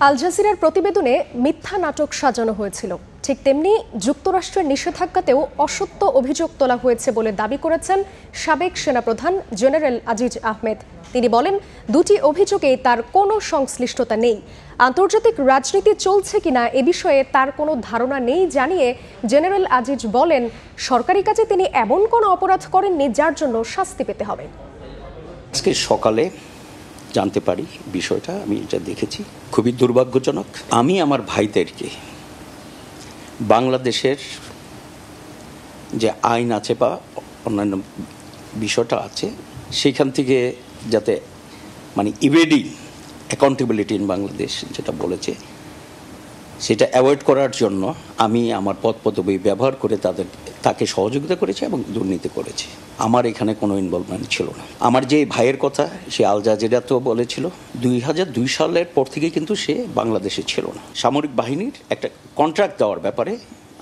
আল জাজিরার প্রতিবেদনে মিথ্যা নাটক সাজানো হয়েছিল, ঠিক তেমনি যুক্তরাষ্ট্রের নিষেধাজ্ঞাতেও অসত্য অভিযোগ তোলা হয়েছে বলে দাবি করেছেন সাবেক সেনাপ্রধান জেনারেল আজিজ আহমেদ। তিনি বলেন, দুটি অভিযোগেই তার কোনো সংশ্লিষ্টতা নেই। আন্তর্জাতিক রাজনীতি চলছে কিনা এ বিষয়ে তার কোনো ধারণা নেই জানিয়ে জেনারেল আজিজ বলেন, সরকারি কাজে তিনি এমন কোনো অপরাধ করেননি যার জন্য শাস্তি পেতে হবে। আজকে সকালে জানতে পারি বিষয়টা, আমি এটা দেখেছি, খুবই দুর্ভাগ্যজনক। আমি আমার ভাইদেরকে বাংলাদেশের যে আইন আছে বা অন্যান্য বিষয়টা আছে সেইখান থেকে যাতে ইভেডিং অ্যাকাউন্টেবিলিটি ইন বাংলাদেশ যেটা বলেছে সেটা অ্যাভয়েড করার জন্য আমি আমার পদ পদবি ব্যবহার করে তাকে সহযোগিতা করেছি এবং দুর্নীতি করেছি। আমার এখানে কোনো ইনভলভমেন্ট ছিল না। আমার যে ভাইয়ের কথা সে আল জাজিরাতেও বলেছিল, 2002 সালের পর থেকে কিন্তু সে বাংলাদেশে ছিল না। সামরিক বাহিনীর একটা কন্ট্রাক্ট দেওয়ার ব্যাপারে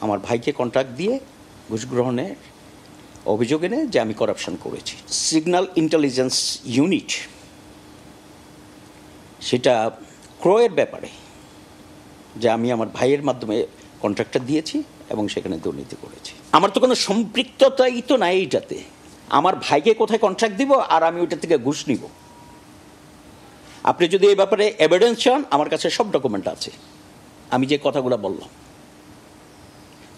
আমার ভাইকে কন্ট্রাক্ট দিয়ে ঘুষ গ্রহণের অভিযোগ এনে যে আমি করাপশন করেছি। সিগন্যাল ইন্টেলিজেন্স ইউনিট সেটা ক্রয়ের ব্যাপারে যে আমি আমার ভাইয়ের মাধ্যমে কন্ট্রাক্টটা দিয়েছি এবং সেখানে দুর্নীতি করেছি। আমার তো কোনো সম্পৃক্ততাই তো নাই এইটাতে। আমার ভাইকে কোথায় কন্ট্রাক্ট দিব আর আমি ওইটা থেকে ঘুষ নিব? আপনি যদি এই ব্যাপারে এভিডেন্স চান, আমার কাছে সব ডকুমেন্ট আছে, আমি যে কথাগুলো বললাম।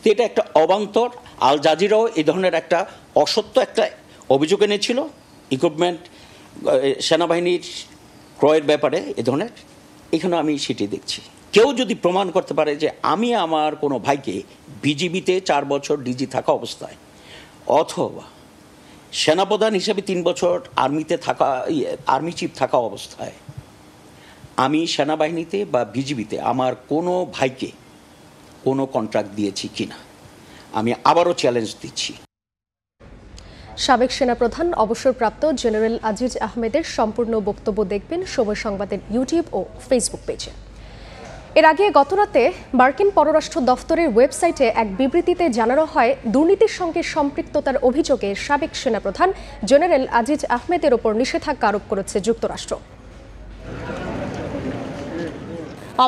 তো এটা একটা অবান্তর। আল জাজিরাও এই ধরনের একটা অসত্য একটা অভিযোগ এনেছিল ইকুইপমেন্ট সেনাবাহিনীর ক্রয়ের ব্যাপারে এ ধরনের। এখানে আমি সেটি দেখছি। কেউ যদি প্রমাণ করতে পারে যে আমি আমার কোনো ভাইকে বিজিবিতে 4 বছর ডিজি থাকা অবস্থায় অথবা সেনাপ্রধান হিসেবে 3 বছর আর্মিতে থাকা আর্মি চিফ থাকা অবস্থায় আমি সেনাবাহিনীতে বা বিজিবিতে আমার কোনো ভাইকে কোনো কন্ট্রাক্ট দিয়েছি কিনা, আমি আবারও চ্যালেঞ্জ দিচ্ছি। সাবেক সেনাপ্রধান অবসরপ্রাপ্ত জেনারেল আজিজ আহমেদের সম্পূর্ণ বক্তব্য দেখবেন সময় সংবাদের ইউটিউব ও ফেসবুক পেজে। এর আগে গতরাতে মার্কিন পররাষ্ট্র দফতরের ওয়েবসাইটে এক বিবৃতিতে জানানো হয়, দুর্নীতির সঙ্গে সম্পৃক্ততার অভিযোগে সাবেক সেনাপ্রধান জেনারেল আজিজ আহমেদের ওপর নিষেধাজ্ঞা আরোপ করেছে যুক্তরাষ্ট্র।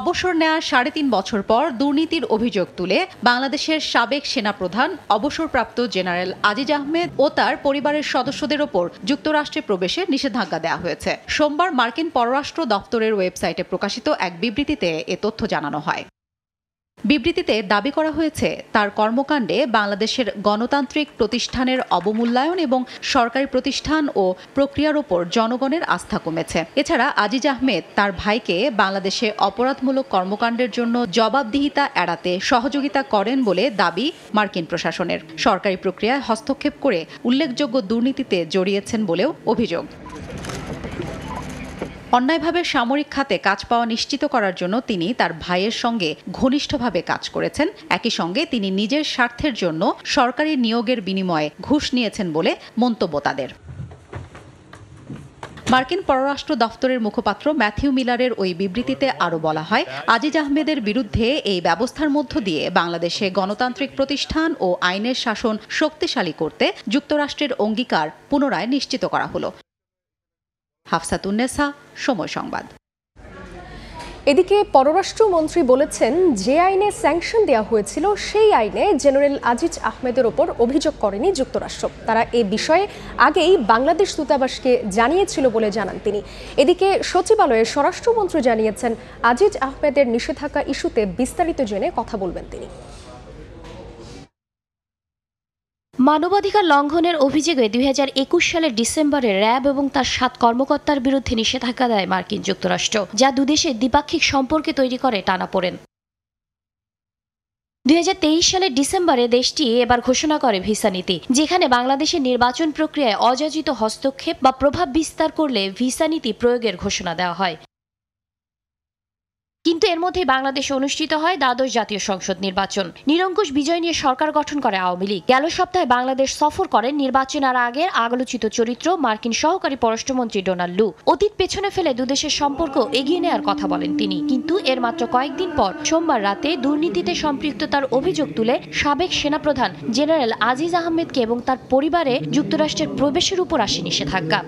অবসর নেওয়ার 3.5 বছর পর দুর্নীতির অভিযোগ তুলে বাংলাদেশের সাবেক সেনাপ্রধান অবসরপ্রাপ্ত জেনারেল আজিজ আহমেদ ও তার পরিবারের সদস্যদের ওপর যুক্তরাষ্ট্রে প্রবেশের নিষেধাজ্ঞা দেওয়া হয়েছে। সোমবার মার্কিন পররাষ্ট্র দপ্তরের ওয়েবসাইটে প্রকাশিত এক বিবৃতিতে এ তথ্য জানানো হয়। বিবৃতিতে দাবি করা হয়েছে, তার কর্মকাণ্ডে বাংলাদেশের গণতান্ত্রিক প্রতিষ্ঠানের অবমূল্যায়ন এবং সরকারি প্রতিষ্ঠান ও প্রক্রিয়ার ওপর জনগণের আস্থা কমেছে। এছাড়া আজিজ আহমেদ তার ভাইকে বাংলাদেশে অপরাধমূলক কর্মকাণ্ডের জন্য জবাবদিহিতা এড়াতে সহযোগিতা করেন বলে দাবি মার্কিন প্রশাসনের। সরকারি প্রক্রিয়ায় হস্তক্ষেপ করে উল্লেখযোগ্য দুর্নীতিতে জড়িয়েছেন বলেও অভিযোগ। অন্যায়ভাবে সামরিক খাতে কাজ পাওয়া নিশ্চিত করার জন্য তিনি তার ভাইয়ের সঙ্গে ঘনিষ্ঠভাবে কাজ করেছেন। একই সঙ্গে তিনি নিজের স্বার্থের জন্য সরকারি নিয়োগের বিনিময়ে ঘুষ নিয়েছেন বলে মন্তব্য তাদের। মার্কিন পররাষ্ট্র দফতরের মুখপাত্র ম্যাথিউ মিলারের ওই বিবৃতিতে আরও বলা হয়, আজিজ আহমেদের বিরুদ্ধে এই ব্যবস্থার মধ্য দিয়ে বাংলাদেশে গণতান্ত্রিক প্রতিষ্ঠান ও আইনের শাসন শক্তিশালী করতে যুক্তরাষ্ট্রের অঙ্গীকার পুনরায় নিশ্চিত করা হলো। হাফসাতুন্নেসা, সময় সংবাদ। এদিকে পররাষ্ট্রমন্ত্রী বলেছেন, যে আইনে স্যাংশন দেওয়া হয়েছিল সেই আইনে জেনারেল আজিজ আহমেদের ওপর অভিযোগ করেনি যুক্তরাষ্ট্র। তারা এ বিষয়ে আগেই বাংলাদেশ দূতাবাসকে জানিয়েছিল বলে জানান তিনি। এদিকে সচিবালয়ে স্বরাষ্ট্রমন্ত্রী জানিয়েছেন, আজিজ আহমেদের নিষেধাজ্ঞা ইস্যুতে বিস্তারিত জেনে কথা বলবেন তিনি। মানবাধিকার লঙ্ঘনের অভিযোগে 2021 সালের ডিসেম্বরে র্যাব এবং তার 7 কর্মকর্তার বিরুদ্ধে নিষেধাজ্ঞা দেয় মার্কিন যুক্তরাষ্ট্র, যা দুদেশের দ্বিপাক্ষিক সম্পর্কে তৈরি করে টানাপোড়েন। 2023 সালের ডিসেম্বরে দেশটি এবার ঘোষণা করে ভিসা নীতি, যেখানে বাংলাদেশের নির্বাচন প্রক্রিয়ায় অযাচিত হস্তক্ষেপ বা প্রভাব বিস্তার করলে ভিসা নীতি প্রয়োগের ঘোষণা দেওয়া হয়। কিন্তু এর মধ্যে বাংলাদেশে অনুষ্ঠিত হয় দ্বাদশ জাতীয় সংসদ নির্বাচন। নিরঙ্কুশ বিজয় নিয়ে সরকার গঠন করে আওয়ামী লীগ। গেল সপ্তাহে বাংলাদেশ সফর করেন নির্বাচনের আগের আলোচিত চরিত্র মার্কিন সহকারী পররাষ্ট্রমন্ত্রী ডোনাল্ড লু। অতীত পেছনে ফেলে দুদেশের সম্পর্ক এগিয়ে নেওয়ার কথা বলেন তিনি। কিন্তু এর মাত্র কয়েকদিন পর সোমবার রাতে দুর্নীতিতে সম্পৃক্ততার অভিযোগ তুলে সাবেক সেনাপ্রধান জেনারেল আজিজ আহমেদকে এবং তার পরিবারে যুক্তরাষ্ট্রের প্রবেশের উপর আসে নিষেধাজ্ঞা।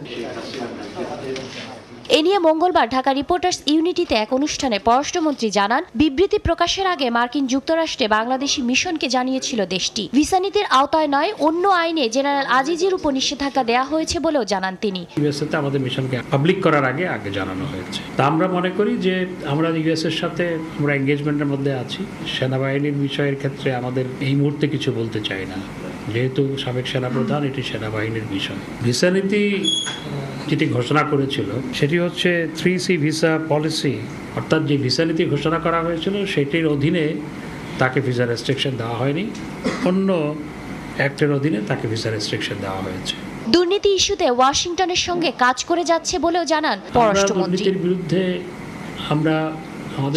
এ নিয়ে মঙ্গলবার ঢাকা রিপোর্টার্স ইউনিটিতে এক অনুষ্ঠানে পররাষ্ট্রমন্ত্রী জানান, বিবৃতি প্রকাশের আগে মার্কিন যুক্তরাষ্ট্রে বাংলাদেশি মিশনকে জানিয়েছিল দেশটি। ভিসা নীতির আওতায় নয়, অন্য আইনে জেনারেল আজিজের উপর নিষেধাজ্ঞা দেওয়া হয়েছে বলেও জানান তিনি। ইউএসএতে আমাদের মিশনকে পাবলিক করার আগে জানানো হয়েছে। তা আমরা মনে করি যে আমরা ইউএসএর সাথে আমরা এঙ্গেজমেন্টের মধ্যে আছি। সেনাবাহিনীর বিষয়ের ক্ষেত্রে আমাদের এই মুহূর্তে কিছু বলতে চাই না, যেহেতু সাবেক সেনাপ্রধান, এটি সেনাবাহিনীর বিষয়। ভিসা নীতি যেটি ঘোষণা করেছিল সেটি হচ্ছে 3C ভিসা পলিসি, অর্থাৎ যে ভিসা নীতি ঘোষণা করা হয়েছিল সেটির অধীনে তাকে ভিসা রেস্ট্রিকশন দেওয়া হয়নি, অন্য অ্যাক্টের অধীনে তাকে ভিসা রেস্ট্রিকশন দেওয়া হয়েছে। দুর্নীতি ইস্যুতে ওয়াশিংটনের সঙ্গে কাজ করে যাচ্ছে বলেও জানান পররাষ্ট্রমন্ত্রী। দুর্নীতির বিরুদ্ধে আমরা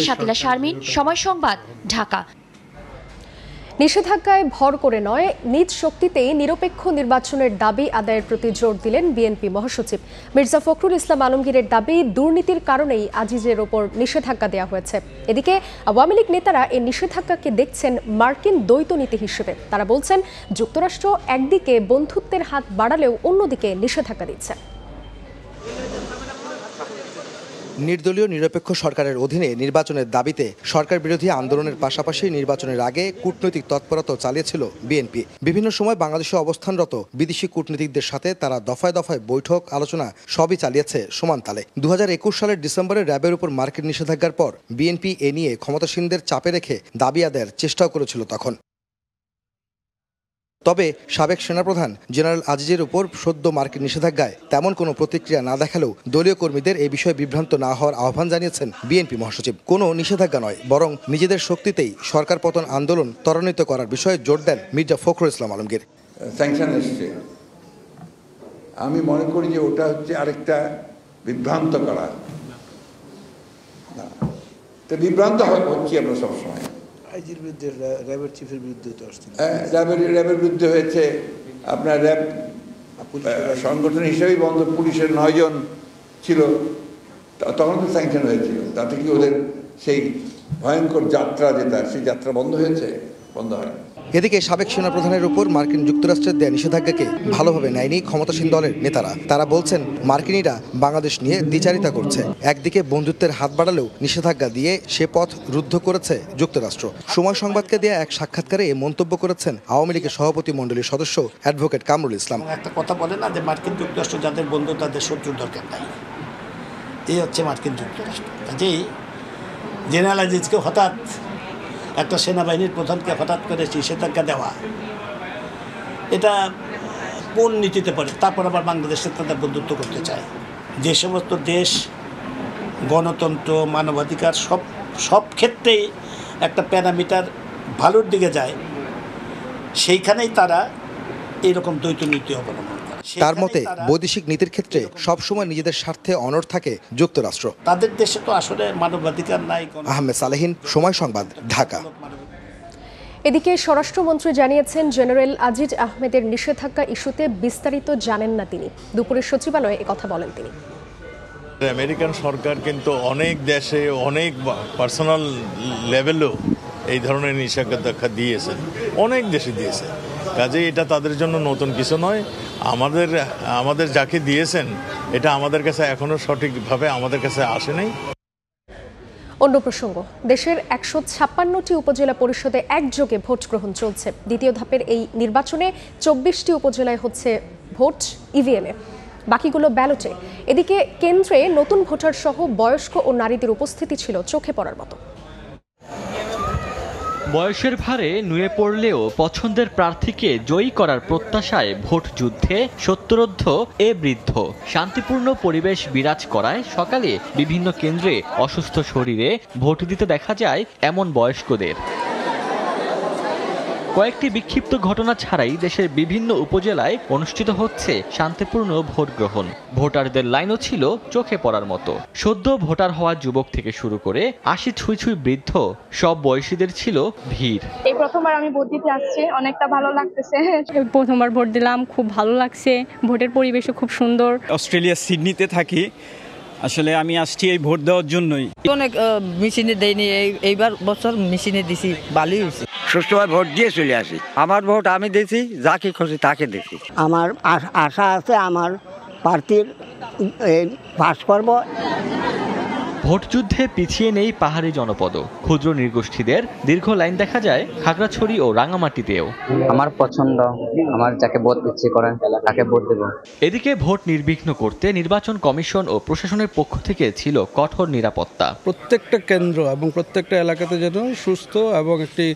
শাকিলা শারমিন, সময় সংবাদ, ঢাকা। নিষেধাজ্ঞায় ভর করে নয়, নিজ শক্তিতেই নিরপেক্ষ নির্বাচনের দাবি আদায়ের প্রতি জোর দিলেন বিএনপি মহাসচিব মির্জা ফখরুল ইসলাম আলমগীরের দাবি, দুর্নীতির কারণেই আজিজের ওপর নিষেধাজ্ঞা দেওয়া হয়েছে। এদিকে আওয়ামী লীগ নেতারা এই নিষেধাজ্ঞাকে দেখছেন মার্কিন দ্বৈত নীতি হিসেবে। তারা বলছেন, যুক্তরাষ্ট্র একদিকে বন্ধুত্বের হাত বাড়ালেও অন্যদিকে নিষেধাজ্ঞা দিচ্ছে। নির্দলীয় নিরপেক্ষ সরকারের অধীনে নির্বাচনের দাবিতে সরকার বিরোধী আন্দোলনের পাশাপাশি নির্বাচনের আগে কূটনৈতিক তৎপরতা চালিয়েছিল বিএনপি। বিভিন্ন সময় বাংলাদেশে অবস্থানরত বিদেশি কূটনীতিকদের সাথে তারা দফায় দফায় বৈঠক, আলোচনা সবই চালিয়েছে সমান তালে। 2021 সালের ডিসেম্বরে র্যাবের উপর মার্কিন নিষেধাজ্ঞার পর বিএনপি এ নিয়ে ক্ষমতাসীনদের চাপে রেখে দাবি আদায়ের চেষ্টাও করেছিল তখন। তবে সাবেক সেনাপ্রধান জেনারেল আজিজের উপর সদ্য মার্কিন নিষেধাজ্ঞায় তেমন কোনো প্রতিক্রিয়া না দেখালেও দলীয় কর্মীদের এই বিষয়ে বিভ্রান্ত না হওয়ার আহ্বান জানিয়েছেন বিএনপি মহাসচিব। কোনো নিষেধাজ্ঞা নয়, বরং নিজেদের শক্তিতেই সরকার পতন আন্দোলন ত্বরান্বিত করার বিষয়ে জোর দেন মির্জা ফখরুল ইসলাম আলমগীর। স্যাংশন এসছে, আমি মনে করি যে ওটা হচ্ছে আরেকটা বিভ্রান্ত করা। তো বিভ্রান্ত হচ্ছি আমরা সবসময়। র্যাবের চিফের বিরুদ্ধে তো আসছে, র্যাবের বিরুদ্ধে হয়েছে। আপনার র্যাব সংগঠন হিসেবেই বন্ধ, পুলিশের 9 জন ছিল, তখন তো স্যাংশন হয়েছিল। তাতে কি ওদের সেই ভয়ঙ্কর যাত্রা যেটা, সেই যাত্রা বন্ধ হয়েছে? বন্ধ হয়। এদিকে সাবেক সেনাপ্রধানের উপর মার্কিন যুক্তরাষ্ট্রের দেয়া নিষেধাজ্ঞাকে ভালোভাবে নেয়নি ক্ষমতাসীন দলের নেতারা। তারা বলছেন, মার্কিনীরা বাংলাদেশ নিয়ে দ্বিচারিতা করছে। একদিকে বন্ধুত্বের হাত বাড়ালেও নিষেধাজ্ঞা দিয়ে সে পথ রুদ্ধ করেছে যুক্তরাষ্ট্র। সময় সংবাদকে দেয়া এক সাক্ষাৎকারে এ মন্তব্য করেছেন আওয়ামী লীগের সভাপতি মণ্ডলীর সদস্য অ্যাডভোকেট কামরুল ইসলাম। একটা কথা বলে না যে মার্কিন যুক্তরাষ্ট্র যাদের বন্ধু তাদের শত্রুর দরকার নাই, এই হচ্ছে মার্কিন যুক্তরাষ্ট্র। কাজেই জেনারেল আজিজকে হঠাৎ, একটা সেনাবাহিনীর প্রধানকে হঠাৎ করে নিষেধাজ্ঞা দেওয়া, এটা কোন নীতিতে পড়ে? তারপর আবার বাংলাদেশের তাদের বন্ধুত্ব করতে চায়। যে সমস্ত দেশ গণতন্ত্র, মানবাধিকার সব ক্ষেত্রেই একটা প্যারামিটার ভালোর দিকে যায়, সেইখানেই তারা এইরকম দ্বৈত নীতি অবলম্বন করে। তার মতে বৈদেশিক নীতির ক্ষেত্রে সবসময় নিজেদের স্বার্থে অনড় থাকে যুক্তরাষ্ট্র। তাদের দেশে তো আসলে মানবাধিকার নাই। আহমেদ সালেহিন, সময় সংবাদ, ঢাকা। এদিকে স্বরাষ্ট্রমন্ত্রী জানিয়েছেন, জেনারেল আজিজ আহমেদের নিষেধাজ্ঞা ইস্যুতে বিস্তারিত জানেন না তিনি। দুপুরে সচিবালয়ে একথা বলেন তিনি। আমেরিকান সরকার কিন্তু অনেক দেশে, অনেক পার্সোনাল লেভেলেও এই ধরনের নিষেধাজ্ঞা দিয়েছেন, অনেক দেশে দিয়েছে। কাজে এটা তাদের জন্য নতুন কিছু নয়। আমাদের যাকে দিয়েছেন, এটা আমাদের কাছে এখনো সঠিকভাবে আমাদের কাছে আসে নাই। অন্য প্রসঙ্গ, দেশের 156টি উপজেলা পরিষদে একযোগে ভোট গ্রহণ চলছে। দ্বিতীয় ধাপের এই নির্বাচনে 24টি উপজেলায় হচ্ছে ভোট ইভিএমে, বাকিগুলো ব্যালটে। এদিকে কেন্দ্রে নতুন ভোটার সহ বয়স্ক ও নারীদের উপস্থিতি ছিল চোখে পড়ার মতো। বয়সের ভারে নুয়ে পড়লেও পছন্দের প্রার্থীকে জয়ী করার প্রত্যাশায় ভোট যুদ্ধে সত্তরোর্ধ্ব এ বৃদ্ধ। শান্তিপূর্ণ পরিবেশ বিরাজ করায় সকালে বিভিন্ন কেন্দ্রে অসুস্থ শরীরে ভোট দিতে দেখা যায় এমন বয়স্কদের। কয়েকটি বিক্ষিপ্ত ঘটনা ছাড়াই দেশের বিভিন্ন উপজেলায় অনুষ্ঠিত হচ্ছে শান্তিপূর্ণ ভোট গ্রহণ। ভোটারদের লাইনও ছিল চোখে পড়ার মতো। সদ্য ভোটার হওয়া যুবক থেকে শুরু করে 80 ছুঁই বৃদ্ধ সব বয়সীদের ছিল ভিড়। এই প্রথমবার আমি ভোট দিতে আসছি, অনেকটা ভালো লাগতেছে। প্রথমবার ভোট দিলাম, খুব ভালো লাগছে। ভোটের পরিবেশও খুব সুন্দর। অস্ট্রেলিয়া সিডনিতে থাকি, আসলে আমি আসছি এই ভোট দেওয়ার জন্যই। অনেক মেশিনে দেয়নি, এইবার বছর মেশিনে দিছি, ভালোই হয়েছে। সুষ্ঠুভাবে ভোট দিয়ে চলে আসি। আমার ভোট আমি দিয়েছি, যাকে খুশি তাকে দিয়েছি। আমার আশা আছে আমার প্রার্থীর পাস করব। ভোটযুদ্ধে পিছিয়ে নেই পাহাড়ি জনপদ, ক্ষুদ্র নৃগোষ্ঠীদের দীর্ঘ লাইন দেখা যায় খাগড়াছড়ি ও রাঙামাটিতেও। আমার পছন্দ, আমার যাকে ভোট ইচ্ছে করেন তাকে ভোট দেব। এদিকে ভোট নির্বিঘ্ন করতে নির্বাচন কমিশন ও প্রশাসনের পক্ষ থেকে ছিল কঠোর নিরাপত্তা। প্রত্যেকটা কেন্দ্র এবং প্রত্যেকটা এলাকাতে যেন সুস্থ এবং একটি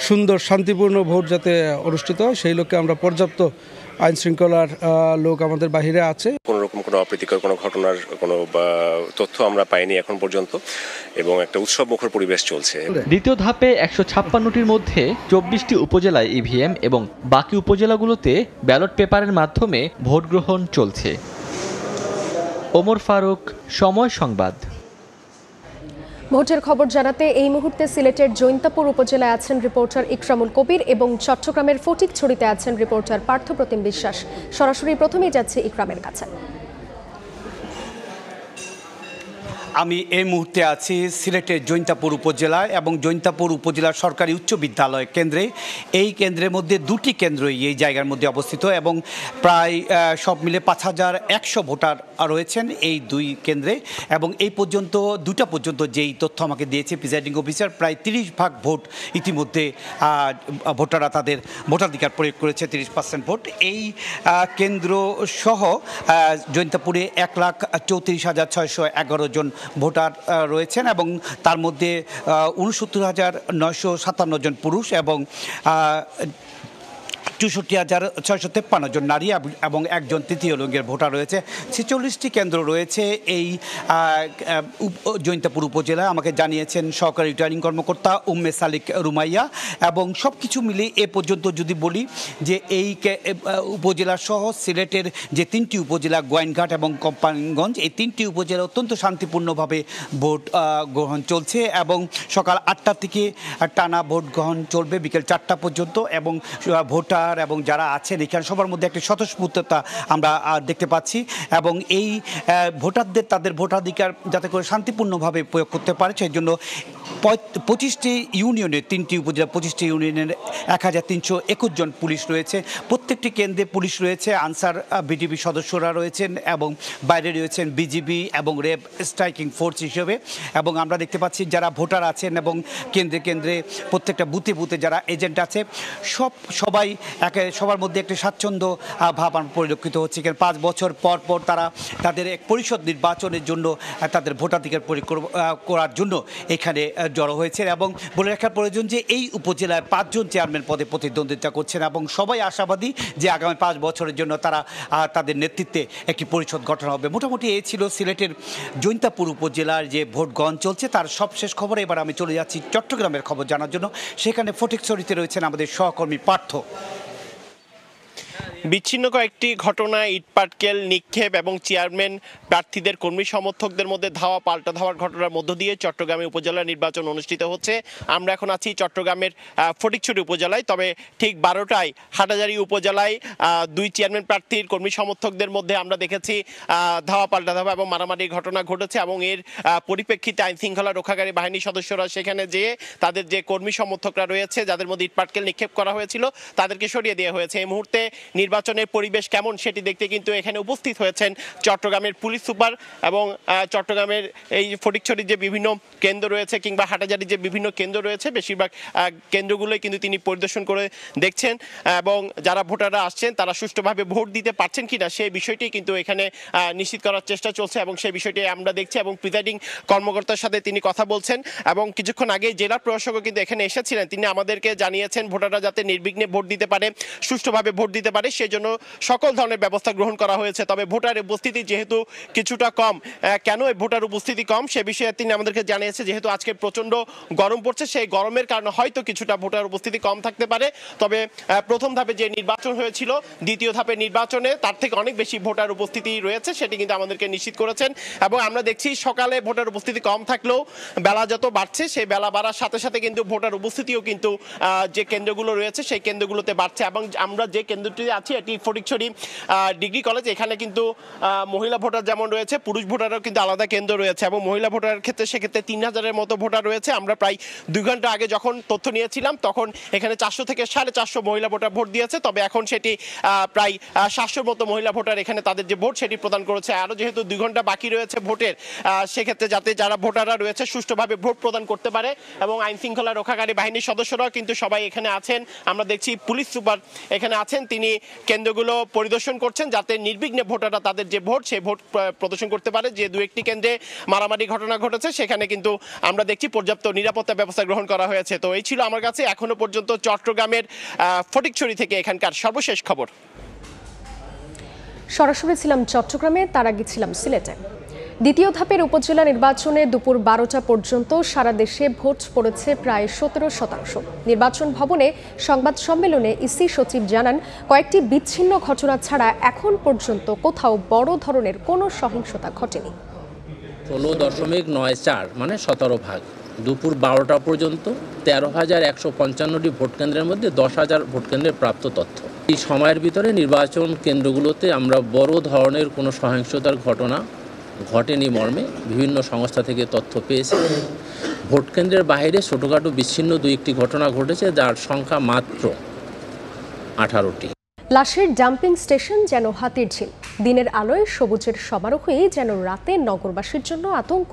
সুন্দর শান্তিপূর্ণ ভোট যাতে অনুষ্ঠিত হয় সেই লক্ষ্যে আমরা পর্যাপ্ত আইন শৃঙ্খলার লোক আমাদের বাহিরে আছে। কোনো রকম কোনো অপ্রীতিকর কোনো ঘটনার কোনো তথ্য আমরা পাইনি এখন পর্যন্ত, এবং একটা উৎসবমুখর পরিবেশ চলছে। দ্বিতীয় ধাপে 156টির মধ্যে 24টি উপজেলায় ইভিএম এবং বাকি উপজেলাগুলোতে ব্যালট পেপারের মাধ্যমে ভোট গ্রহণ চলছে। ওমর ফারুক, সময় সংবাদ। ভোটের খবর জানাতে এই মুহূর্তে সিলেটের জৈন্তাপুর উপজেলায় আছেন রিপোর্টার ইকরামুল কবির এবং চট্টগ্রামের ফটিকছড়িতে আছেন রিপোর্টার পার্থপ্রতিম বিশ্বাস। সরাসরি প্রথমেই যাচ্ছে ইকরামের কাছে। আমি এই মুহূর্তে আছি সিলেটের জৈন্তাপুর উপজেলায় এবং জৈন্তাপুর উপজেলার সরকারি উচ্চ বিদ্যালয় কেন্দ্রে। এই কেন্দ্রের মধ্যে দুটি কেন্দ্রই এই জায়গার মধ্যে অবস্থিত এবং প্রায় সব মিলে 5100 ভোটার রয়েছেন এই দুই কেন্দ্রে। এবং এই পর্যন্ত দুটা পর্যন্ত যেই তথ্য আমাকে দিয়েছে প্রিজাইডিং অফিসার, প্রায় 30% ভোট ইতিমধ্যে ভোটাররা তাদের ভোটাধিকার প্রয়োগ করেছে, 30% ভোট। এই কেন্দ্র সহ জৈন্তাপুরে 1,34,611 জন ভোটার রয়েছেন এবং তার মধ্যে 69,957 জন পুরুষ এবং 64,653 জন নারী এবং একজন তৃতীয় লিঙ্গের ভোটার রয়েছে। 46টি কেন্দ্র রয়েছে এই জৈন্তাপুর উপজেলায়, আমাকে জানিয়েছেন সহকারী রিটার্নিং কর্মকর্তা উম্মে সালিক রুমাইয়া। এবং সব কিছু মিলে এ পর্যন্ত যদি বলি যে এই উপজেলা সহ সিলেটের যে 3টি উপজেলা গোয়াইনঘাট এবং কোম্পানিগঞ্জ, এই 3টি উপজেলা অত্যন্ত শান্তিপূর্ণভাবে ভোট গ্রহণ চলছে এবং সকাল 8টা থেকে টানা ভোট গ্রহণ চলবে বিকেল 4টা পর্যন্ত। এবং ভোটার এবং যারা আছেন এখানে সবার মধ্যে একটা স্বতঃস্ফূর্ততা আমরা দেখতে পাচ্ছি এবং এই ভোটারদের তাদের ভোটাধিকার যাতে করে শান্তিপূর্ণভাবে প্রয়োগ করতে পারে সেই জন্য 25টি ইউনিয়নের 3টি উপজেলা 25টি ইউনিয়নের 1321 জন পুলিশ রয়েছে। প্রত্যেকটি কেন্দ্রে পুলিশ রয়েছে, আনসার বিডিবি সদস্যরা রয়েছেন এবং বাইরে রয়েছেন বিজিবি এবং র্যাব স্ট্রাইকিং ফোর্স হিসেবে। এবং আমরা দেখতে পাচ্ছি যারা ভোটার আছেন এবং কেন্দ্রে কেন্দ্রে প্রত্যেকটা বুথে বুথে যারা এজেন্ট আছে সবাই সবার মধ্যে একটি স্বাচ্ছন্দ্য ভাব পরিলক্ষিত হচ্ছে। 5 বছর পর পর তারা তাদের এক পরিষদ নির্বাচনের জন্য তাদের ভোটাধিকার প্রয়োগ করার জন্য এখানে জড়ো হয়েছে। এবং বলে রাখার প্রয়োজন যে এই উপজেলায় 5 জন চেয়ারম্যান পদে প্রতিদ্বন্দ্বিতা করছেন এবং সবাই আশাবাদী যে আগামী 5 বছরের জন্য তারা তাদের নেতৃত্বে একটি পরিষদ গঠন হবে। মোটামুটি এই ছিল সিলেটের জৈন্তাপুর উপজেলার যে ভোট গ্রহণ চলছে তার সবশেষ খবর। এবার আমি চলে যাচ্ছি চট্টগ্রামের খবর জানার জন্য। সেখানে ফটিকছড়িতে রয়েছেন আমাদের সহকর্মী পার্থ। বিচ্ছিন্ন কয়েকটি ঘটনা, ইটপাটকেল নিক্ষেপ এবং চেয়ারম্যান প্রার্থীদের কর্মী সমর্থকদের মধ্যে ধাওয়া পাল্টা ধাওয়ার ঘটনার মধ্য দিয়ে চট্টগ্রামে উপজেলা নির্বাচন অনুষ্ঠিত হচ্ছে। আমরা এখন আছি চট্টগ্রামের ফটিকছড়ি উপজেলায়, তবে ঠিক 12টায় হাটাজারি উপজেলায় 2 চেয়ারম্যান প্রার্থীর কর্মী সমর্থকদের মধ্যে আমরা দেখেছি ধাওয়া পাল্টা ধাওয়া এবং মারামারির ঘটনা ঘটেছে এবং এর পরিপ্রেক্ষিতে আইন শৃঙ্খলা রক্ষাকারী বাহিনীর সদস্যরা সেখানে যেয়ে তাদের যে কর্মী সমর্থকরা রয়েছে যাদের মধ্যে ইটপাটকেল নিক্ষেপ করা হয়েছিল তাদেরকে সরিয়ে দেওয়া হয়েছে। এই মুহূর্তে নির্বাচনের পরিবেশ কেমন সেটি দেখতে কিন্তু এখানে উপস্থিত হয়েছেন চট্টগ্রামের পুলিশ সুপার এবং চট্টগ্রামের এই ফটিকছড়ির যে বিভিন্ন কেন্দ্র রয়েছে কিংবা হাটাজারির যে বিভিন্ন কেন্দ্র রয়েছে বেশিরভাগ কেন্দ্রগুলোই কিন্তু তিনি পরিদর্শন করে দেখছেন এবং যারা ভোটাররা আসছেন তারা সুষ্ঠুভাবে ভোট দিতে পারছেন কিনা সেই বিষয়টি কিন্তু এখানে নিশ্চিত করার চেষ্টা চলছে এবং সেই বিষয়টি আমরা দেখছি এবং প্রিজাইডিং কর্মকর্তার সাথে তিনি কথা বলছেন। এবং কিছুক্ষণ আগে জেলা প্রশাসকও কিন্তু এখানে এসেছিলেন, তিনি আমাদেরকে জানিয়েছেন ভোটাররা যাতে নির্বিঘ্নে ভোট দিতে পারে, সুষ্ঠুভাবে ভোট দিতে পারে সেই জন্য সকল ধরনের ব্যবস্থা গ্রহণ করা হয়েছে। তবে ভোটার উপস্থিতি যেহেতু কিছুটা কম, কেন এই ভোটার উপস্থিতি কম সে বিষয়ে তিনি আমাদেরকে জানিয়েছে যেহেতু আজকে প্রচন্ড গরম পড়ছে সেই গরমের কারণে হয়তো কিছুটা ভোটার উপস্থিতি কম থাকতে পারে। তবে প্রথম ধাপে যে নির্বাচন হয়েছিল দ্বিতীয় ধাপে নির্বাচনে তার থেকে অনেক বেশি ভোটার উপস্থিতি রয়েছে সেটি কিন্তু আমাদেরকে নিশ্চিত করেছেন। এবং আমরা দেখছি সকালে ভোটার উপস্থিতি কম থাকলেও বেলা যত বাড়ছে সেই বেলা বাড়ার সাথে সাথে কিন্তু ভোটার উপস্থিতিও কিন্তু যে কেন্দ্রগুলো রয়েছে সেই কেন্দ্রগুলোতে বাড়ছে। এবং আমরা যে কেন্দ্রটিতে আছি আছি, এটি ফটিকছড়ি ডিগ্রি কলেজ। এখানে কিন্তু মহিলা ভোটার যেমন রয়েছে, পুরুষ ভোটারও কিন্তু আলাদা কেন্দ্র রয়েছে এবং মহিলা ভোটারের ক্ষেত্রে সেক্ষেত্রে 3000-এর মতো ভোটার রয়েছে। আমরা প্রায় 2 ঘন্টা আগে যখন তথ্য নিয়েছিলাম তখন এখানে 400 থেকে 450 মহিলা ভোটার ভোট দিয়েছে, তবে এখন সেটি প্রায় 700-র মতো মহিলা ভোটার এখানে তাদের যে ভোট সেটি প্রদান করেছে। আরও যেহেতু 2 ঘন্টা বাকি রয়েছে ভোটের, সেক্ষেত্রে যাতে যারা ভোটাররা রয়েছে সুষ্ঠুভাবে ভোট প্রদান করতে পারে এবং আইন শৃঙ্খলা রক্ষাকারী বাহিনীর সদস্যরাও কিন্তু সবাই এখানে আছেন। আমরা দেখছি পুলিশ সুপার এখানে আছেন, তিনি কেন্দ্রগুলো পরিদর্শন করছেন যাতে নির্বিঘ্নে ভোটাররা তাদের যে ভোট সেই ভোট প্রদর্শন করতে পারে। যে 2-1টি কেন্দ্রে মারামারি ঘটনা ঘটেছে সেখানে কিন্তু আমরা দেখছি পর্যাপ্ত নিরাপত্তা ব্যবস্থা গ্রহণ করা হয়েছে। তো এই ছিল আমার কাছে এখনো পর্যন্ত চট্টগ্রামের ফটিকছড়ি থেকে এখানকার সর্বশেষ খবর। সরাসরি ছিলাম চট্টগ্রামে, তার আগে ছিলাম সিলেটে। দ্বিতীয় ধাপের উপজেলা নির্বাচনে দুপুর 12টা পর্যন্ত সারা দেশে ভোট পড়েছে প্রায় 17%। নির্বাচন ভবনে সংবাদ সম্মেলনে ইসি সচিব জানান, কয়েকটি বিচ্ছিন্ন ঘটনা ছাড়া এখন পর্যন্ত কোথাও বড় ধরনের কোনো সহিংসতা ঘটেনি। 16.94 মানে 17%। দুপুর 12টা পর্যন্ত 13,155টি ভোট কেন্দ্রের মধ্যে 10,000 ভোট কেন্দ্রের প্রাপ্ত তথ্য। এই সময়ের ভিতরে নির্বাচন কেন্দ্রগুলোতে আমরা বড় ধরনের কোনো সহিংসতার ঘটনা ঘটেনি মর্মে বিভিন্ন সংস্থা থেকে তথ্য পেয়েছি। ভোট কেন্দ্রের বাইরে ছোটোখাটো বিচ্ছিন্ন 2-1টি ঘটনা ঘটেছে, যার সংখ্যা মাত্র 18টি। লাশের ডাম্পিং স্টেশন যেন হাতির ঝিল, দিনের আলোয় সবুজের সমারোহেই যেন রাতে নগরবাসীর জন্য আতঙ্ক।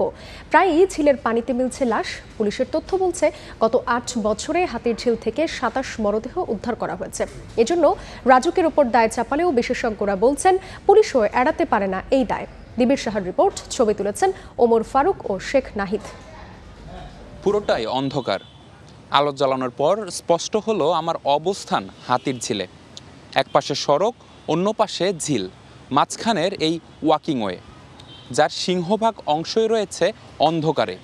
প্রায়ই ঝিলের পানিতে মিলছে লাশ। পুলিশের তথ্য বলছে গত 8 বছরে হাতির ঝিল থেকে 27 মরদেহ উদ্ধার করা হয়েছে। এজন্য রাজুকের উপর দায় চাপালেও বিশেষজ্ঞরা বলছেন পুলিশও এড়াতে পারে না এই দায়। দিবির সাহার রিপোর্ট, ছবি তুলেছেন ওমর ফারুক ও শেখ নাহিদ। পুরোটাই অন্ধকার। আলো জ্বালানোর পর স্পষ্ট হলো আমার অবস্থান হাতির ঝিলে। এক পাশে সড়ক, অন্য পাশে ঝিল, মাঝখানের এই ওয়াকিংওয়ে, যার সিংহভাগ অংশই রয়েছে অন্ধকারে।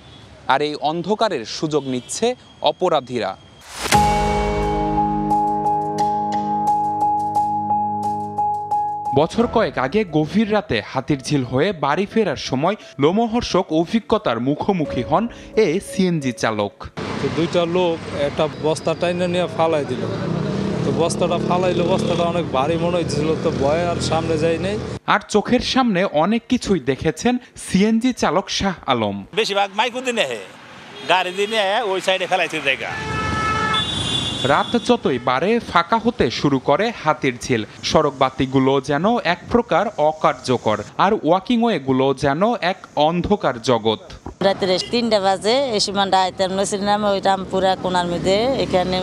আর এই অন্ধকারের সুযোগ নিচ্ছে অপরাধীরা। বছর কয়েক আগে গভীর রাতে হাতির ঝিল হয়ে বাড়ি ফেরার সময় লোমহর্ষক অভিজ্ঞতার মুখোমুখি হন এ সিএনজি চালক। দুইটা লোক একটা বস্তা টাইনে নিয়ে ফালাই দিল, তো বস্তাটা ফালাইলো, বস্তাটা অনেক ভারী মনে হয়েছিল, তো ভয়ে আর সামনে যাই নাই। আর চোখের সামনে অনেক কিছুই দেখেছেন সিএনজি চালক শাহ আলম। বেশিরভাগ মাইকু দিনে গাড়ি দিনে ওই সাইডে ফেলাইছে জায়গা। রাত যতই বাড়ে ফাঁকা হতে শুরু করে হাতির ঝিল। সড়ক বাতিগুলো যেন এক প্রকার অকার্যকর, আর ওয়াকিংওয়ে গুলো যেন এক অন্ধকার জগৎ। রাতে 3টা বাজে এই সীমানটা আইতাম নছিলাম ওই রামপুরা কোনার মধ্যে, এখানে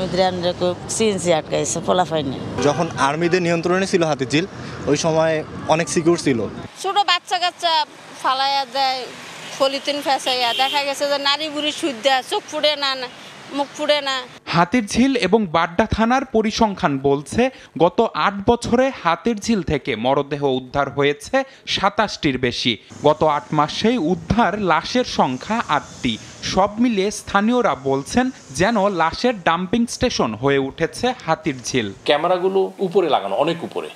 সিএনসি আটকাইছে ফলাফাইনি। যখন আর্মিদের নিয়ন্ত্রণে ছিল হাতির ঝিল, ওই সময় অনেক সিকিউর ছিল। ছোট বাচ্চা কাচ্চা ফালাইয়া দেয়, পলিথিন ফেসাইয়া, দেখা গেছে যে নারী বুড়ি সুদ দেয়, চোখ ফুড়ে না, মুখ ফুড়ে না। হাতির ঝিল এবং বাড্ডা থানার পরিসংখ্যান বলছে গত 8 বছরে হাতির ঝিল থেকে মরদেহ উদ্ধার হয়েছে 27টির বেশি। গত 8 মাসেই উদ্ধার লাশের সংখ্যা 8টি। সব মিলিয়ে স্থানীয়রা বলছেন যেন লাশের ডাম্পিং স্টেশন হয়ে উঠেছে হাতির ঝিল। ক্যামেরাগুলো উপরে লাগানো, অনেক উপরে,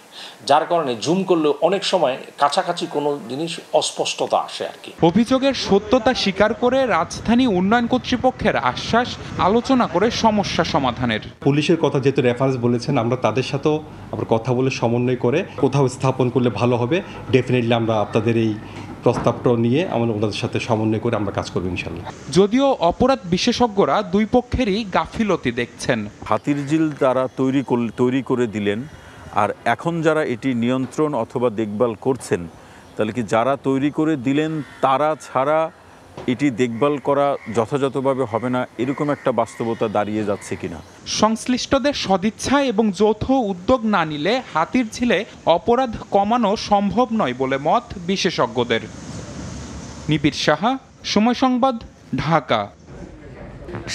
যার কারণে জুম করলে অনেক সময় কাছাকাছি কোনো জিনিস অস্পষ্টতা আসে আর কি। অভিযোগের সত্যতা স্বীকার করে রাজধানী উন্নয়ন কর্তৃপক্ষের আশ্বাস, আলোচনা করে সমস্যা সমাধানের। পুলিশের কথা যেহেতু রেফারেন্স বলেছেন, আমরা তাদের সাথেও আবার কথা বলে সমন্বয় করে কোথাও স্থাপন করলে ভালো হবে। ডেফিনেটলি আমরা আপনাদের এই প্রস্তাবটা নিয়ে ওনাদের সাথে সমন্বয় করে আমরা কাজ করব ইনশাল্লাহ। যদিও অপরাধ বিশেষজ্ঞরা দুই পক্ষেরই গাফিলতি দেখছেন। হাতির ঝিল তারা তৈরি করে দিলেন, আর এখন যারা এটি নিয়ন্ত্রণ অথবা দেখভাল করছেন, তাহলে কি যারা তৈরি করে দিলেন তারা ছাড়া এটি দেখভাল করা যথাযথভাবে হবে না, এরকম একটা বাস্তবতা দাঁড়িয়ে যাচ্ছে কিনা। সংশ্লিষ্টদের সদিচ্ছা এবং যৌথ উদ্যোগ না নিলে হাতির ঝিলে অপরাধ কমানো সম্ভব নয় বলে মত বিশেষজ্ঞদের। নিবিড় সাহা, সময় সংবাদ, ঢাকা।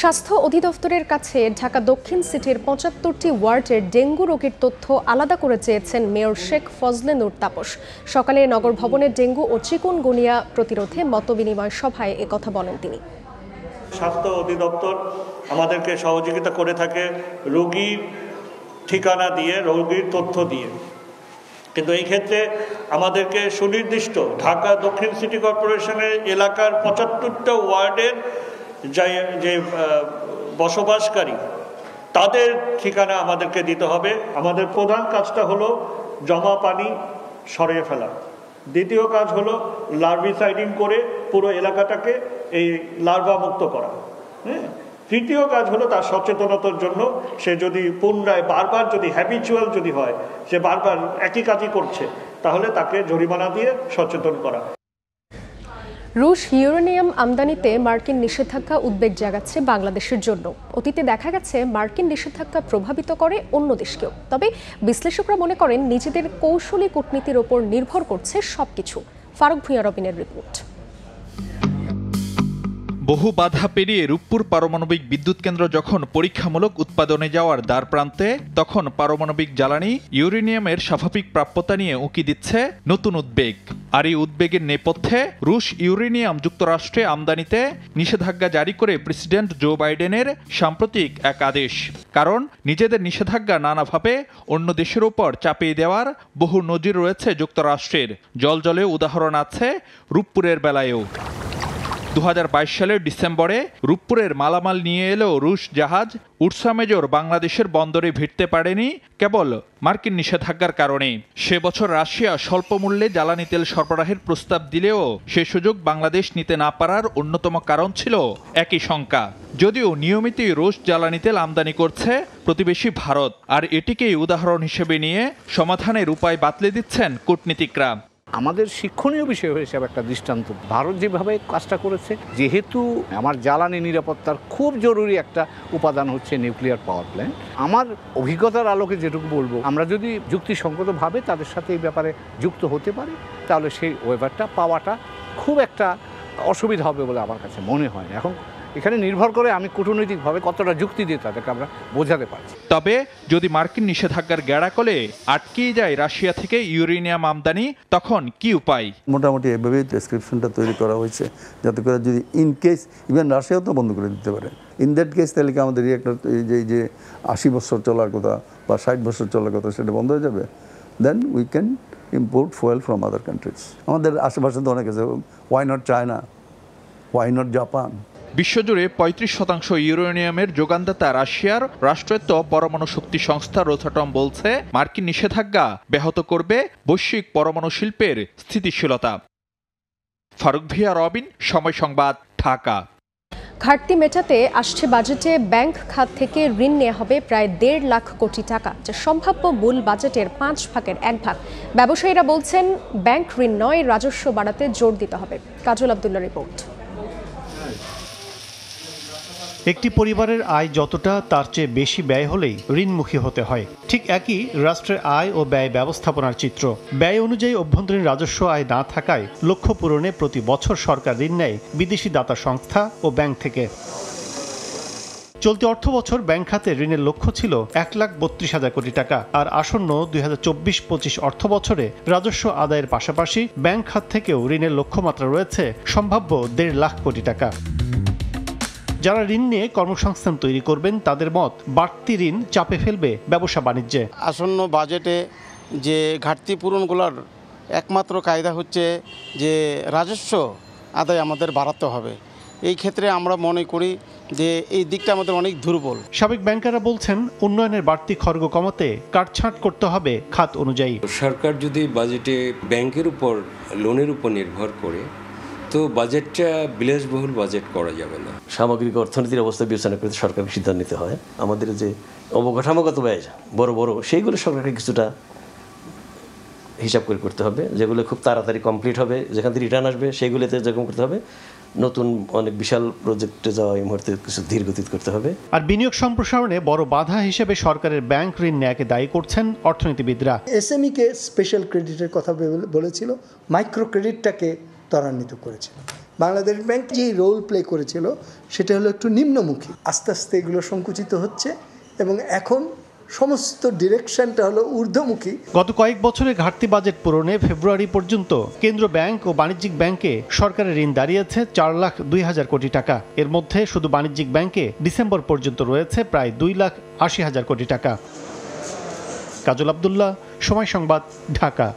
স্বাস্থ্য অধিদপ্তরের কাছে ঢাকা দক্ষিণ সিটির 75টি ওয়ার্ডের ডেঙ্গু রোগীর তথ্য আলাদা করে চেয়েছেন মেয়র শেখ ফজলে নূর তাপস। সকালে নগর ভবনে ডেঙ্গু ও চিকুনগুনিয়া প্রতিরোধে মতবিনিময় সভায় একথা বলেন তিনি। স্বাস্থ্য অধিদপ্তর আমাদেরকে সহযোগিতা করে থাকে রোগীর ঠিকানা দিয়ে, রোগীর তথ্য দিয়ে, কিন্তু এই ক্ষেত্রে আমাদেরকে সুনির্দিষ্ট ঢাকা দক্ষিণ সিটি কর্পোরেশনের এলাকার 75টা ওয়ার্ডের যে বসবাসকারী তাদের ঠিকানা আমাদেরকে দিতে হবে। আমাদের প্রধান কাজটা হলো জমা পানি সরিয়ে ফেলা। দ্বিতীয় কাজ হলো লার্ভিসাইডিং করে পুরো এলাকাটাকে এই লার্ভা মুক্ত করা। তৃতীয় কাজ হলো তার সচেতনতার জন্য সে যদি পুনরায় বারবার যদি হ্যাবিচুয়াল যদি হয়, সে বারবার একই কাজই করছে, তাহলে তাকে জরিমানা দিয়ে সচেতন করা। রুশ ইউরেনিয়াম আমদানিতে মার্কিন নিষেধাজ্ঞা উদ্বেগ জাগাচ্ছে বাংলাদেশের জন্য। অতীতে দেখা গেছে মার্কিন নিষেধাজ্ঞা প্রভাবিত করে অন্য দেশকেও। তবে বিশ্লেষকরা মনে করেন নিজেদের কৌশলী কূটনীতির ওপর নির্ভর করছে সবকিছু। ফারুক ভূঁইয়া রবিনের রিপোর্ট। বহু বাধা পেরিয়ে রূপপুর পারমাণবিক বিদ্যুৎ কেন্দ্র যখন পরীক্ষামূলক উৎপাদনে যাওয়ার দ্বার প্রান্তে, তখন পারমাণবিক জ্বালানি ইউরেনিয়ামের স্বাভাবিক প্রাপ্যতা নিয়ে উঁকি দিচ্ছে নতুন উদ্বেগ। আর এই উদ্বেগের নেপথ্যে রুশ ইউরেনিয়াম যুক্তরাষ্ট্রে আমদানিতে নিষেধাজ্ঞা জারি করে প্রেসিডেন্ট জো বাইডেনের সাম্প্রতিক এক আদেশ। কারণ নিজেদের নিষেধাজ্ঞা নানাভাবে অন্য দেশের ওপর চাপিয়ে দেওয়ার বহু নজির রয়েছে যুক্তরাষ্ট্রের। জলজলে উদাহরণ আছে রূপপুরের বেলায়ও। 2022 সালের ডিসেম্বরে রূপপুরের মালামাল নিয়ে এলেও রুশ জাহাজ উরসা মেজর বাংলাদেশের বন্দরে ভিড়তে পারেনি কেবল মার্কিন নিষেধাজ্ঞার কারণে। সে বছর রাশিয়া স্বল্প মূল্যে জ্বালানি তেল সরবরাহের প্রস্তাব দিলেও সে সুযোগ বাংলাদেশ নিতে না পারার অন্যতম কারণ ছিল একই শঙ্কা। যদিও নিয়মিতই রুশ জ্বালানি তেল আমদানি করছে প্রতিবেশী ভারত, আর এটিকেই উদাহরণ হিসেবে নিয়ে সমাধানের উপায় বাতলে দিচ্ছেন কূটনীতিকরা। আমাদের শিক্ষণীয় বিষয় হিসেবে একটা দৃষ্টান্ত ভারত যেভাবে কাজটা করেছে, যেহেতু আমার জ্বালানি নিরাপত্তার খুব জরুরি একটা উপাদান হচ্ছে নিউক্লিয়ার পাওয়ার প্ল্যান্ট। আমার অভিজ্ঞতার আলোকে যেটুকু বলবো, আমরা যদি যুক্তিসঙ্গতভাবে তাদের সাথে এই ব্যাপারে যুক্ত হতে পারি, তাহলে সেই ওয়েভারটা পাওয়াটা খুব একটা অসুবিধা হবে বলে আমার কাছে মনে হয়। এখন এখানে নির্ভর করে আমি কূটনৈতিকভাবে কতটা যুক্তি দিয়ে তাদেরকে আমরা বোঝাতে পারছি। তবে যদি মার্কিন নিষেধাজ্ঞার গ্যাড়াকলে আটকেই যায় রাশিয়া থেকে ইউরেনিয়াম আমদানি, তখন কি উপায়? মোটামুটি এভাবেই ডেসক্রিপশনটা তৈরি করা হয়েছে, যাতে করে যদি ইন কেস ইভেন রাশিয়াও তো বন্ধ করে দিতে পারে। ইন দ্যাট কেস তাহলে কি আমাদের রিঅ্যাক্টর যে 80 বছর চলার কথা বা 60 বছর চলার কথা সেটা বন্ধ হয়ে যাবে। Then we can import fuel from other countries. আমাদের আশেপাশে তো অনেক আছে, why not China, why not Japan. বিশ্বজুড়ে 35% ইউরেনিয়ামের যোগানদাতা রাশিয়ার রাষ্ট্রায়ত্ত পরমাণু শক্তি সংস্থা রোসাটম বলছে মার্কিন নিষেধাজ্ঞা ব্যাহত করবে বৈশ্বিক পরমাণু শিল্পের স্থিতিশীলতা। ফারুক ভূঁইয়া রবিন, সময় সংবাদ, ঢাকা। ঘাটতি মেটাতে আসছে বাজেটে ব্যাংক খাত থেকে ঋণ নেওয়া হবে প্রায় 1.5 লাখ কোটি টাকা, যা সম্ভাব্য মূল বাজেটের 5 ভাগের 1 ভাগ। ব্যবসায়ীরা বলছেন ব্যাংক ঋণ নয়, রাজস্ব বাড়াতে জোর দিতে হবে। কাজল আব্দুল্লাহ রিপোর্ট। একটি পরিবারের আয় যতটা, তার চেয়ে বেশি ব্যয় হলেই ঋণমুখী হতে হয়। ঠিক একই রাষ্ট্রের আয় ও ব্যয় ব্যবস্থাপনার চিত্র। ব্যয় অনুযায়ী অভ্যন্তরীণ রাজস্ব আয় না থাকায় লক্ষ্য পূরণে প্রতি বছর সরকার ঋণ নেয় বিদেশি দাতা সংস্থা ও ব্যাংক থেকে। চলতি অর্থ বছর ব্যাংক খাতে ঋণের লক্ষ্য ছিল 1,32,000 কোটি টাকা, আর আসন্ন 2024-25 অর্থ বছরে রাজস্ব আদায়ের পাশাপাশি ব্যাংক খাত থেকেও ঋণের লক্ষ্যমাত্রা রয়েছে সম্ভাব্য 1.5 লাখ কোটি টাকা। যারা ঋণ নিয়ে কর্মসংস্থান তৈরি করবেন তাদের মত, বাড়তি ঋণ চাপে ফেলবে ব্যবসা বাণিজ্যে। আসন্ন বাজেটে যে ঘাটতি পূরণগুলোর একমাত্র কায়দা হচ্ছে যে রাজস্ব আদায় আমাদের বাড়াতে হবে। এই ক্ষেত্রে আমরা মনে করি যে এই দিকটা আমাদের অনেক দুর্বল। সাবেক ব্যাংকাররা বলছেন উন্নয়নের বাড়তি খরচ কমাতে কাটছাঁট করতে হবে খাত অনুযায়ী। সরকার যদি বাজেটে ব্যাংকের উপর লোনের উপর নির্ভর করে, তো বাজেটটা বিলাসবহুল বাজেট করা যাবে না। সামগ্রিক অর্থনীতির অবস্থা বিবেচনা করে সরকারকে সিদ্ধান্ত নিতে হয়। আমাদের যে অবকাঠামোগত ব্যয় বড় বড়, সেইগুলো সরকারকে কিছুটা হিসাব করে করতে হবে, যেগুলো খুব তাড়াতাড়ি কমপ্লিট হবে, যেখান থেকে রিটার্ন আসবে সেইগুলোতে যেরকম করতে হবে। নতুন অনেক বিশাল প্রজেক্টে যাওয়া এই মুহূর্তে কিছু ধীর গতি করতে হবে। আর বিনিয়োগ সম্প্রসারণে বড় বাধা হিসেবে সরকারের ব্যাংক ঋণ নেয়াকে দায়ী করছেন অর্থনীতিবিদরা। এসএমইকে স্পেশাল ক্রেডিটের কথা বলেছিল, মাইক্রো ক্রেডিটটাকে ত্বরান্বিত করেছিল। বাংলাদেশ ব্যাংক যে রোল প্লে করেছিল সেটা হলো একটু নিম্নমুখী। আস্তে আস্তে এগুলো সংকুচিত হচ্ছে এবং এখন সমস্ত ডিরেকশনটা হলো ঊর্ধ্বমুখী। গত কয়েক বছরে ঘাটতি বাজেট পূরণে ফেব্রুয়ারি পর্যন্ত কেন্দ্র ব্যাংক ও বাণিজ্যিক ব্যাংকে সরকারের ঋণ দাঁড়িয়েছে 4,02,000 কোটি টাকা। এর মধ্যে শুধু বাণিজ্যিক ব্যাংকে ডিসেম্বর পর্যন্ত রয়েছে প্রায় 2,80,000 কোটি টাকা। কাজল আব্দুল্লাহ, সময় সংবাদ, ঢাকা।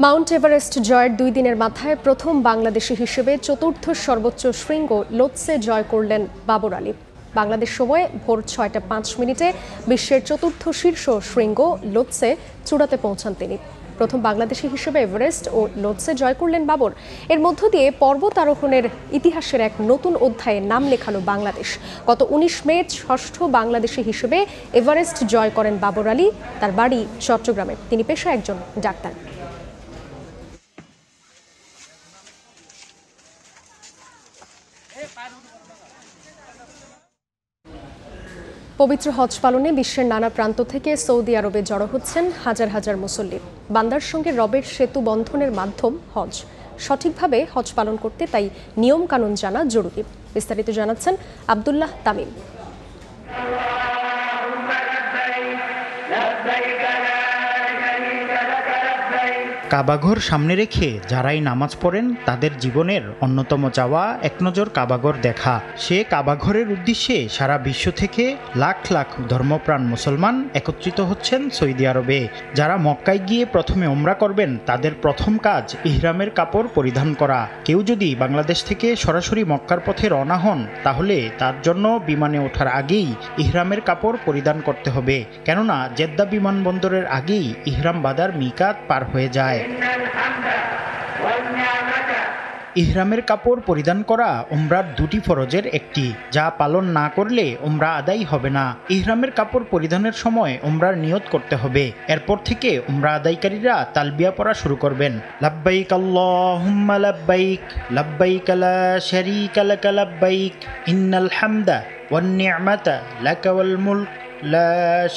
মাউন্ট এভারেস্ট জয়ের 2 দিনের মাথায় প্রথম বাংলাদেশি হিসেবে চতুর্থ সর্বোচ্চ শৃঙ্গ লোৎসে জয় করলেন বাবর আলী। বাংলাদেশ সময়ে ভোর 6টা 5 মিনিটে বিশ্বের চতুর্থ শীর্ষ শৃঙ্গ লোৎসে চূড়াতে পৌঁছান তিনি। প্রথম বাংলাদেশি হিসেবে এভারেস্ট ও লোৎসে জয় করলেন বাবর। এর মধ্য দিয়ে পর্বত আরোহণের ইতিহাসের এক নতুন অধ্যায়ে নাম লেখালো বাংলাদেশ। গত 19 মে ষষ্ঠ বাংলাদেশি হিসেবে এভারেস্ট জয় করেন বাবর আলী। তার বাড়ি চট্টগ্রামে। তিনি পেশায় একজন ডাক্তার। পবিত্র হজ পালনে বিশ্বের নানা প্রান্ত থেকে সৌদি আরবে জড়ো হচ্ছেন হাজার হাজার মুসল্লি। বান্দার সঙ্গে রবের সেতু বন্ধনের মাধ্যম হজ। সঠিকভাবে হজ পালন করতে তাই নিয়ম কানুন জানা জরুরি। বিস্তারিত জানাচ্ছেন আব্দুল্লাহ তামিম। কাবাঘর সামনে রেখে যারাই নামাজ পড়েন তাদের জীবনের অন্যতম চাওয়া একনজর কাবাঘর দেখা। সে কাবাঘরের উদ্দেশ্যে সারা বিশ্ব থেকে লাখ লাখ ধর্মপ্রাণ মুসলমান একত্রিত হচ্ছেন সৌদি আরবে। যারা মক্কায় গিয়ে প্রথমে উমরা করবেন তাদের প্রথম কাজ ইহরামের কাপড় পরিধান করা। কেউ যদি বাংলাদেশ থেকে সরাসরি মক্কার পথে রওনা হন তাহলে তার জন্য বিমানে ওঠার আগেই ইহরামের কাপড় পরিধান করতে হবে, কেননা জেদ্দা বিমানবন্দরের আগেই ইহরাম বাঁধার মিকাত পার হয়ে যায়। ইহরামের কাপড় পরিধান করা উমরার দুটি ফরজের একটি, যা পালন না করলে উমরা আদায় হবে না। ইহরামের কাপড় পরিধানের সময় উমরার নিয়ত করতে হবে। এরপর থেকে উমরা আদায়কারীরা তালবিয়া পড়া শুরু করবেন। লাব্বাইক আল্লাহুম্মা লাব্বাইক, লাব্বাইক লা শারীকা লাকা লাব্বাইক, ইন্নাল হামদা ওয়ান নি'মাতা লাকা ওয়াল মুলক লা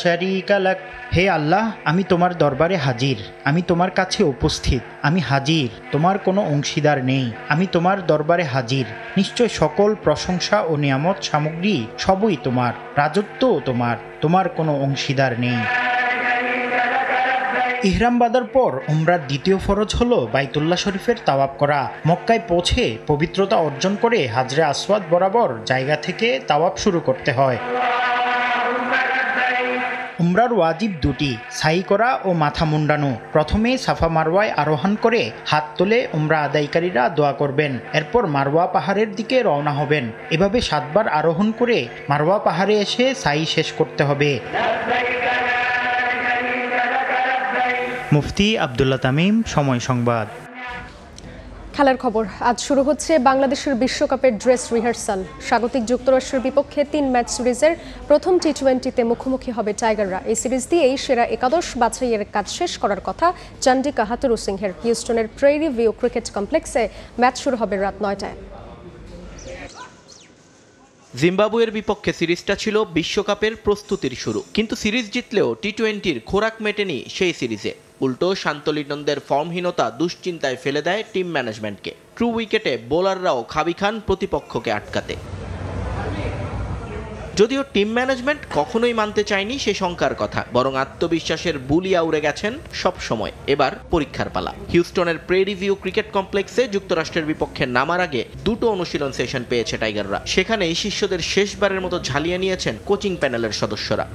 শারীকা লাক। হে আল্লাহ, আমি তোমার দরবারে হাজির, আমি তোমার কাছে উপস্থিত, আমি হাজির, তোমার কোনো অংশীদার নেই। আমি তোমার দরবারে হাজির, নিশ্চয় সকল প্রশংসা ও নিয়ামত সামগ্রী সবই তোমার, রাজত্বও তোমার, তোমার কোনো অংশীদার নেই। ইহরাম বাঁধার পর উমরার দ্বিতীয় ফরজ হলো বাইতুল্লাহ শরীফের তাওয়াফ করা। মক্কায় পৌঁছে পবিত্রতা অর্জন করে হাজরে আসওয়াদ বরাবর জায়গা থেকে তাওয়াফ শুরু করতে হয়। উমরার ওয়াজিব দুটি, সাই করা ও মাথা মুন্ডানো। প্রথমে সাফা মারওয়ায় আরোহণ করে হাত তোলে উমরা আদায়কারীরা দোয়া করবেন। এরপর মারওয়া পাহাড়ের দিকে রওনা হবেন। এভাবে 7 বার আরোহণ করে মারওয়া পাহাড়ে এসে সাই শেষ করতে হবে। মুফতি আব্দুল্লাহ তামিম, সময় সংবাদ। খেলার খবর। আজ শুরু হচ্ছে বাংলাদেশের বিশ্বকাপের ড্রেস রিহার্সাল। স্বাগতিক যুক্তরাষ্ট্রের বিপক্ষে 3 ম্যাচ সিরিজের প্রথম টি20তে মুখোমুখি হবে টাইগাররা। এই সিরিজ দিয়েই সেরা একাদশ বাছাইয়ের কাজ শেষ করার কথা চন্ডিকা হাথুরু সিংহের। হিউস্টনের প্রেরি ভিউ ক্রিকেট কমপ্লেক্সে ম্যাচ শুরু হবে রাত 9টায়। জিম্বাবুয়ের বিপক্ষে সিরিজটা ছিল বিশ্বকাপের প্রস্তুতির শুরু, কিন্তু সিরিজ জিতলেও টি20র খোরাক মেটেনি সেই সিরিজে। উল্টো শান্তলিনন্দের ফর্মহীনতা দুশ্চিন্তায় ফেলে দেয় টিম ম্যানেজমেন্টকে। ট্রু উইকেটে বোলাররাও খাবি খান প্রতিপক্ষকে আটকাতে। যদিও টিম ম্যানেজমেন্ট কখনোই মানতে চায়নি সে শঙ্কার কথা, বরং আত্মবিশ্বাসের বুলিয়া উড়ে গেছেন সব সময়। এবার পরীক্ষার পালা। হিউস্টনের প্রেরি ভিউ ক্রিকেট কমপ্লেক্সে যুক্তরাষ্ট্রের বিপক্ষে নামার আগে 2টো অনুশীলন সেশন পেয়েছে টাইগাররা। সেখানেই শিষ্যদের শেষবারের মতো ঝালিয়ে নিয়েছেন কোচিং প্যানেলের সদস্যরা।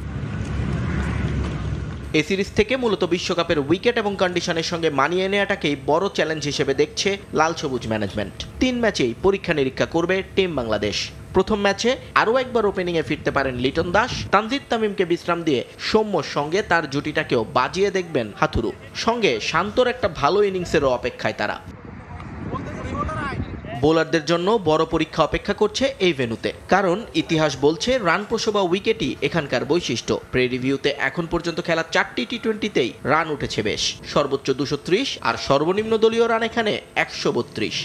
এই সিরিজ থেকে মূলত বিশ্বকাপের উইকেট এবং কন্ডিশনের সঙ্গে মানিয়ে নেওয়াটাকেই বড় চ্যালেঞ্জ হিসেবে দেখছে লাল সবুজ ম্যানেজমেন্ট। 3 ম্যাচেই পরীক্ষা নিরীক্ষা করবে টিম বাংলাদেশ। প্রথম ম্যাচে আরও একবার ওপেনিংয়ে ফিরতে পারেন লিটন দাস। তানজিদ তামিমকে বিশ্রাম দিয়ে সৌম্যর সঙ্গে তার জুটিটাকেও বাজিয়ে দেখবেন হাথুরু। সঙ্গে শান্তর একটা ভালো ইনিংসেরও অপেক্ষায় তারা। বোলারদের জন্য বড় পরীক্ষা অপেক্ষা করছে এই ভেন্যুতে, কারণ ইতিহাস বলছে রান প্রসবা উইকেটই এখানকার বৈশিষ্ট্য। প্রেরিভিউতে এখন পর্যন্ত খেলা 4টি টি20তেই রান উঠেছে বেশ, সর্বোচ্চ 230 আর সর্বনিম্ন দলীয় রান এখানে 132।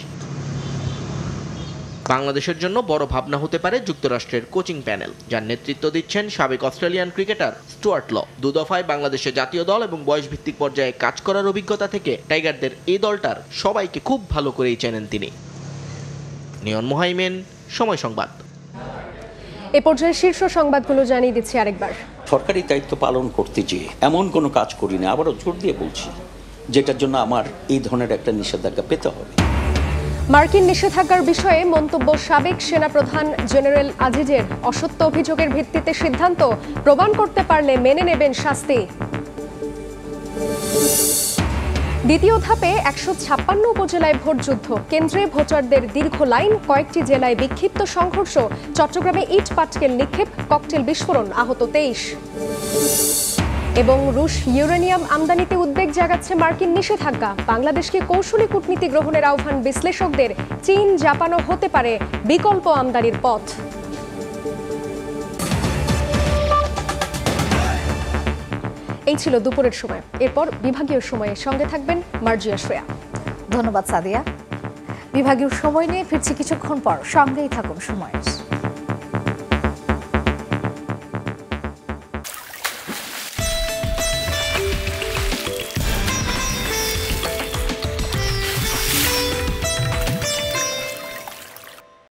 বাংলাদেশের জন্য বড় ভাবনা হতে পারে যুক্তরাষ্ট্রের কোচিং প্যানেল, যার নেতৃত্ব দিচ্ছেন সাবেক অস্ট্রেলিয়ান ক্রিকেটার স্টুয়ার্ট ল। 2 দফায় বাংলাদেশের জাতীয় দল এবং বয়সভিত্তিক পর্যায়ে কাজ করার অভিজ্ঞতা থেকে টাইগারদের এই দলটার সবাইকে খুব ভালো করেই চেনেন তিনি। নিয়ন মোহাইমেন, সময় সংবাদ। এ পর্যায়ে শীর্ষ সংবাদগুলো জানিয়ে দিচ্ছি আরেকবার। সরকারি দায়িত্ব পালন করতে যেয়ে এমন কোনো কাজ করি না, আবারও জোর দিয়ে বলছি, যেটার জন্য আমার এই ধরনের একটা নিষেধাজ্ঞা পেতে হবে। মার্কিন নিষেধাজ্ঞার বিষয়ে মন্তব্য সাবেক সেনাপ্রধান জেনারেল আজিজের। অসত্য অভিযোগের ভিত্তিতে সিদ্ধান্ত, প্রমাণ করতে পারলে মেনে নেবেন শাস্তি। দ্বিতীয় ধাপে 156 উপজেলায় ভোটযুদ্ধ, কেন্দ্রে ভোটারদের দীর্ঘ লাইন, কয়েকটি জেলায় বিক্ষিপ্ত সংঘর্ষ, চট্টগ্রামে ইট পাটকেল নিক্ষেপ, ককটেল বিস্ফোরণ, আহত 23। এবং রুশ ইউরেনিয়াম আমদানিতে উদ্বেগ জাগাচ্ছে মার্কিন নিষেধাজ্ঞা, বাংলাদেশকে কৌশলী কূটনীতি গ্রহণের আহ্বান বিশ্লেষকদের, চীন জাপানও হতে পারে বিকল্প আমদানির পথ। এই ছিল দুপুরের সময়, এরপর বিভাগীয় সময়ে সঙ্গে থাকবেন মার্জিয়া শ্রেয়া। ধন্যবাদ সাদিয়া। বিভাগীয় সময় নিয়ে ফিরছি কিছুক্ষণ পর, সঙ্গেই থাকুন সময়।